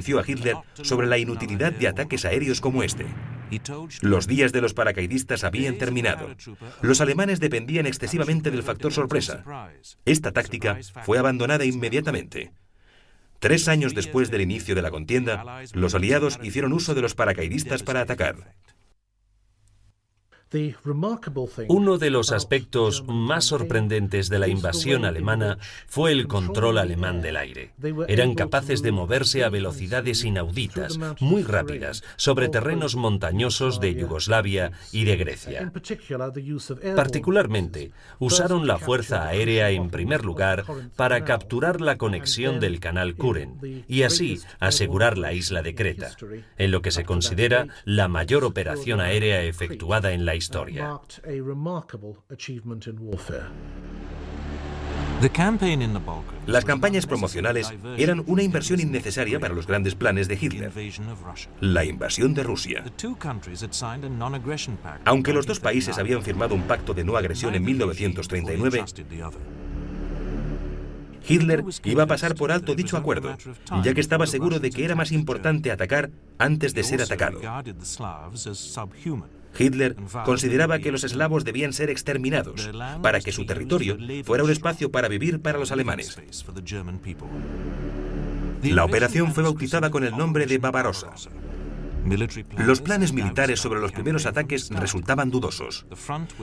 convenció a Hitler sobre la inutilidad de ataques aéreos como este. Los días de los paracaidistas habían terminado. Los alemanes dependían excesivamente del factor sorpresa. Esta táctica fue abandonada inmediatamente. 3 años después del inicio de la contienda, los aliados hicieron uso de los paracaidistas para atacar. Uno de los aspectos más sorprendentes de la invasión alemana fue el control alemán del aire. Eran capaces de moverse a velocidades inauditas, muy rápidas, sobre terrenos montañosos de Yugoslavia y de Grecia. Particularmente, usaron la fuerza aérea en primer lugar para capturar la conexión del canal Kuren y así asegurar la isla de Creta, en lo que se considera la mayor operación aérea efectuada en la historia. Las campañas promocionales eran una inversión innecesaria para los grandes planes de Hitler, la invasión de Rusia. Aunque los dos países habían firmado un pacto de no agresión en 1939, Hitler iba a pasar por alto dicho acuerdo, ya que estaba seguro de que era más importante atacar antes de ser atacado. Hitler consideraba que los eslavos debían ser exterminados para que su territorio fuera un espacio para vivir para los alemanes. La operación fue bautizada con el nombre de Barbarossa. Los planes militares sobre los primeros ataques resultaban dudosos.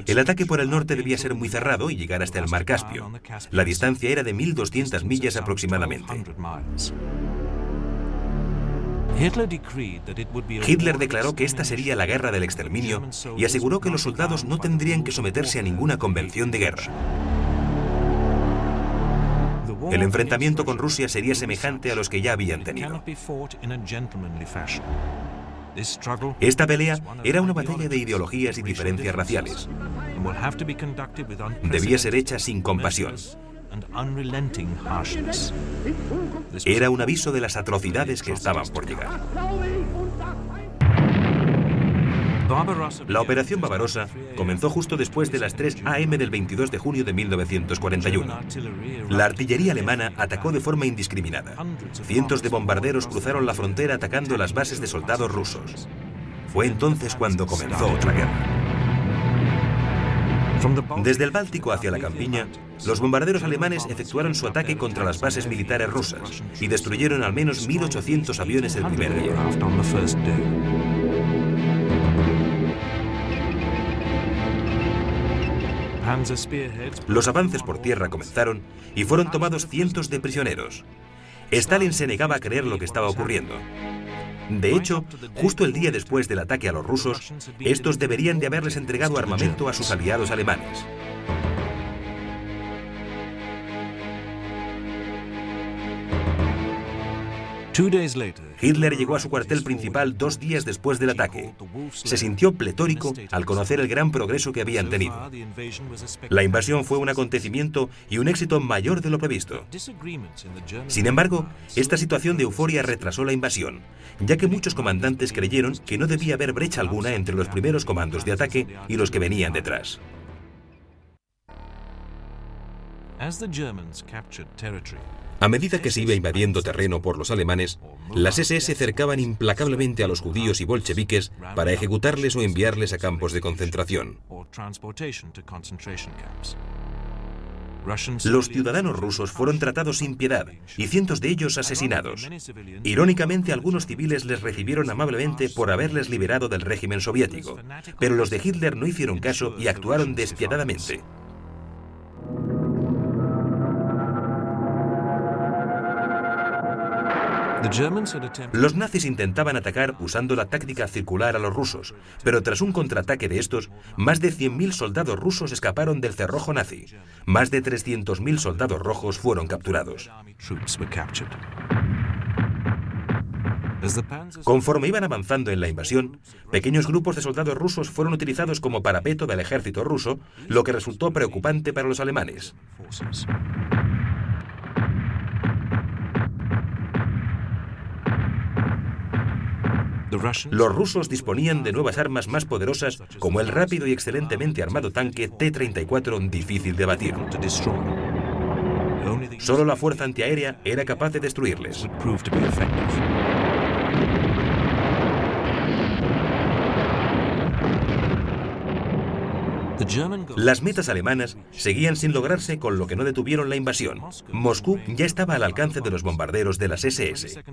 El ataque por el norte debía ser muy cerrado y llegar hasta el mar Caspio. La distancia era de 1.200 millas aproximadamente. Hitler declaró que esta sería la guerra del exterminio y aseguró que los soldados no tendrían que someterse a ninguna convención de guerra. El enfrentamiento con Rusia sería semejante a los que ya habían tenido. Esta pelea era una batalla de ideologías y diferencias raciales. Debía ser hecha sin compasión. Era un aviso de las atrocidades que estaban por llegar. La operación Barbarossa comenzó justo después de las 3 a.m. del 22 de junio de 1941. La artillería alemana atacó de forma indiscriminada. Cientos de bombarderos cruzaron la frontera atacando las bases de soldados rusos. Fue entonces cuando comenzó otra guerra. Desde el Báltico hacia la campiña, los bombarderos alemanes efectuaron su ataque contra las bases militares rusas y destruyeron al menos 1.800 aviones el primer día. Los avances por tierra comenzaron y fueron tomados cientos de prisioneros. Stalin se negaba a creer lo que estaba ocurriendo. De hecho, justo el día después del ataque a los rusos, estos deberían de haberles entregado armamento a sus aliados alemanes. Hitler llegó a su cuartel principal 2 días después del ataque. Se sintió pletórico al conocer el gran progreso que habían tenido. La invasión fue un acontecimiento y un éxito mayor de lo previsto. Sin embargo, esta situación de euforia retrasó la invasión, ya que muchos comandantes creyeron que no debía haber brecha alguna entre los primeros comandos de ataque y los que venían detrás. A medida que se iba invadiendo terreno por los alemanes, las SS cercaban implacablemente a los judíos y bolcheviques para ejecutarles o enviarles a campos de concentración. Los ciudadanos rusos fueron tratados sin piedad y cientos de ellos asesinados. Irónicamente, algunos civiles les recibieron amablemente por haberles liberado del régimen soviético, pero los de Hitler no hicieron caso y actuaron despiadadamente. Los nazis intentaban atacar usando la táctica circular a los rusos, pero tras un contraataque de estos, más de 100.000 soldados rusos escaparon del cerrojo nazi. Más de 300.000 soldados rojos fueron capturados. Conforme iban avanzando en la invasión, pequeños grupos de soldados rusos fueron utilizados como parapeto del ejército ruso, lo que resultó preocupante para los alemanes. Los rusos disponían de nuevas armas más poderosas, como el rápido y excelentemente armado tanque T-34 difícil de batir. Solo la fuerza antiaérea era capaz de destruirles. Las metas alemanas seguían sin lograrse, con lo que no detuvieron la invasión. Moscú ya estaba al alcance de los bombarderos de las SS.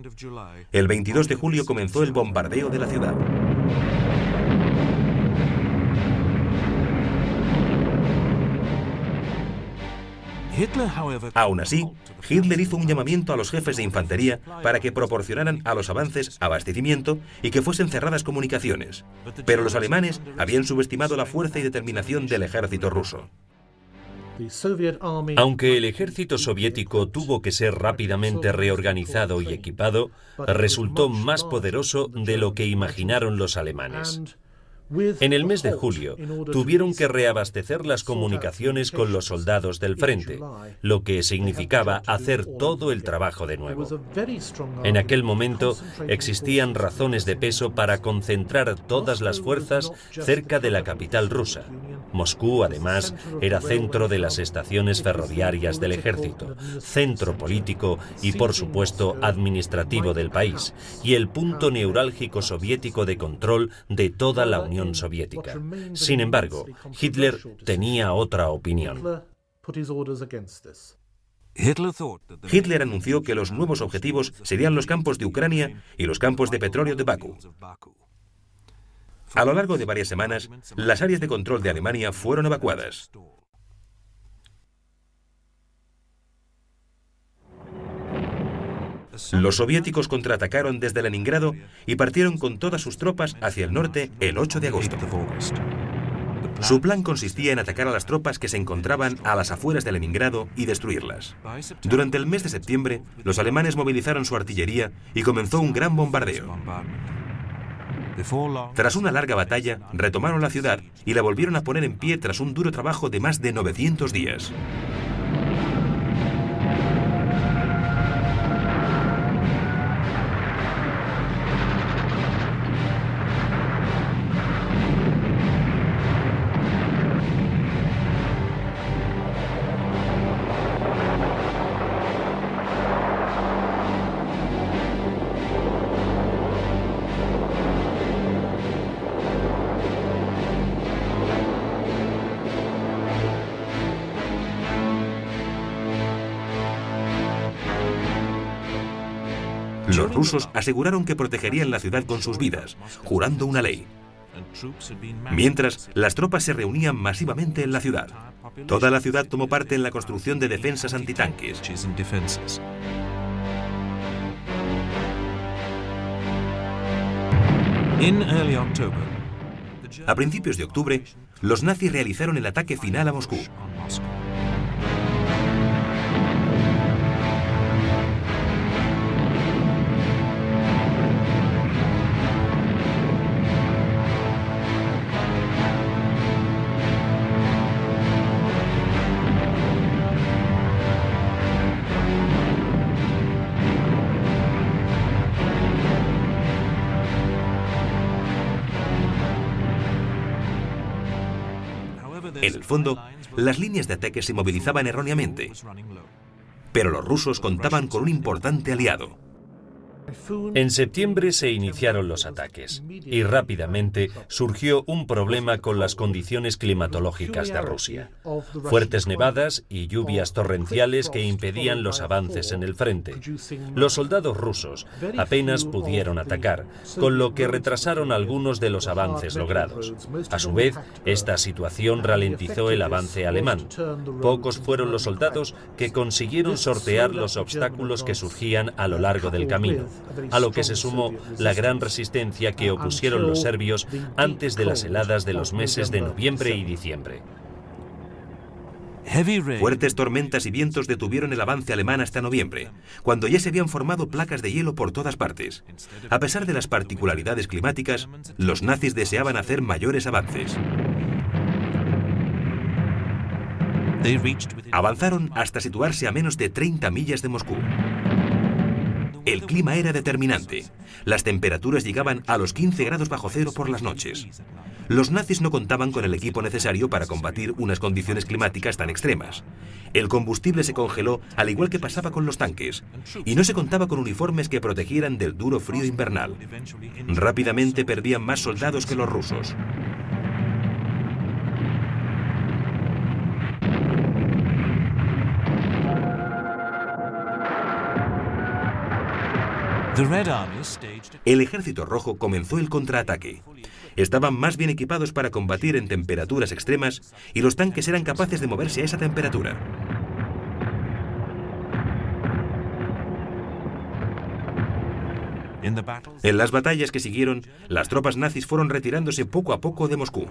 El 22 de julio comenzó el bombardeo de la ciudad. Aún así, Hitler hizo un llamamiento a los jefes de infantería para que proporcionaran a los avances abastecimiento y que fuesen cerradas comunicaciones. Pero los alemanes habían subestimado la fuerza y determinación del ejército ruso. Aunque el ejército soviético tuvo que ser rápidamente reorganizado y equipado, resultó más poderoso de lo que imaginaron los alemanes. En el mes de julio, tuvieron que reabastecer las comunicaciones con los soldados del frente, lo que significaba hacer todo el trabajo de nuevo. En aquel momento existían razones de peso para concentrar todas las fuerzas cerca de la capital rusa. Moscú, además, era centro de las estaciones ferroviarias del ejército, centro político y, por supuesto, administrativo del país, y el punto neurálgico soviético de control de toda la Unión Soviética. Sin embargo, Hitler tenía otra opinión. Hitler anunció que los nuevos objetivos serían los campos de Ucrania y los campos de petróleo de Bakú. A lo largo de varias semanas, las áreas de control de Alemania fueron evacuadas. Los soviéticos contraatacaron desde Leningrado y partieron con todas sus tropas hacia el norte el 8 de agosto. Su plan consistía en atacar a las tropas que se encontraban a las afueras de Leningrado y destruirlas. Durante el mes de septiembre, los alemanes movilizaron su artillería y comenzó un gran bombardeo. Tras una larga batalla, retomaron la ciudad y la volvieron a poner en pie tras un duro trabajo de más de 900 días. Los rusos aseguraron que protegerían la ciudad con sus vidas, jurando una ley. Mientras, las tropas se reunían masivamente en la ciudad. Toda la ciudad tomó parte en la construcción de defensas antitanques. A principios de octubre, los nazis realizaron el ataque final a Moscú. En el fondo, las líneas de ataque se movilizaban erróneamente, pero los rusos contaban con un importante aliado. En septiembre se iniciaron los ataques y rápidamente surgió un problema con las condiciones climatológicas de Rusia. Fuertes nevadas y lluvias torrenciales que impedían los avances en el frente. Los soldados rusos apenas pudieron atacar, con lo que retrasaron algunos de los avances logrados. A su vez, esta situación ralentizó el avance alemán. Pocos fueron los soldados que consiguieron sortear los obstáculos que surgían a lo largo del camino, a lo que se sumó la gran resistencia que opusieron los serbios antes de las heladas de los meses de noviembre y diciembre. Fuertes tormentas y vientos detuvieron el avance alemán hasta noviembre, cuando ya se habían formado placas de hielo por todas partes. A pesar de las particularidades climáticas, los nazis deseaban hacer mayores avances. Avanzaron hasta situarse a menos de 30 millas de Moscú. El clima era determinante. Las temperaturas llegaban a los 15 grados bajo cero por las noches. Los nazis no contaban con el equipo necesario para combatir unas condiciones climáticas tan extremas. El combustible se congeló, al igual que pasaba con los tanques, y no se contaba con uniformes que protegieran del duro frío invernal. Rápidamente perdían más soldados que los rusos. El Ejército Rojo comenzó el contraataque. Estaban más bien equipados para combatir en temperaturas extremas y los tanques eran capaces de moverse a esa temperatura. En las batallas que siguieron, las tropas nazis fueron retirándose poco a poco de Moscú.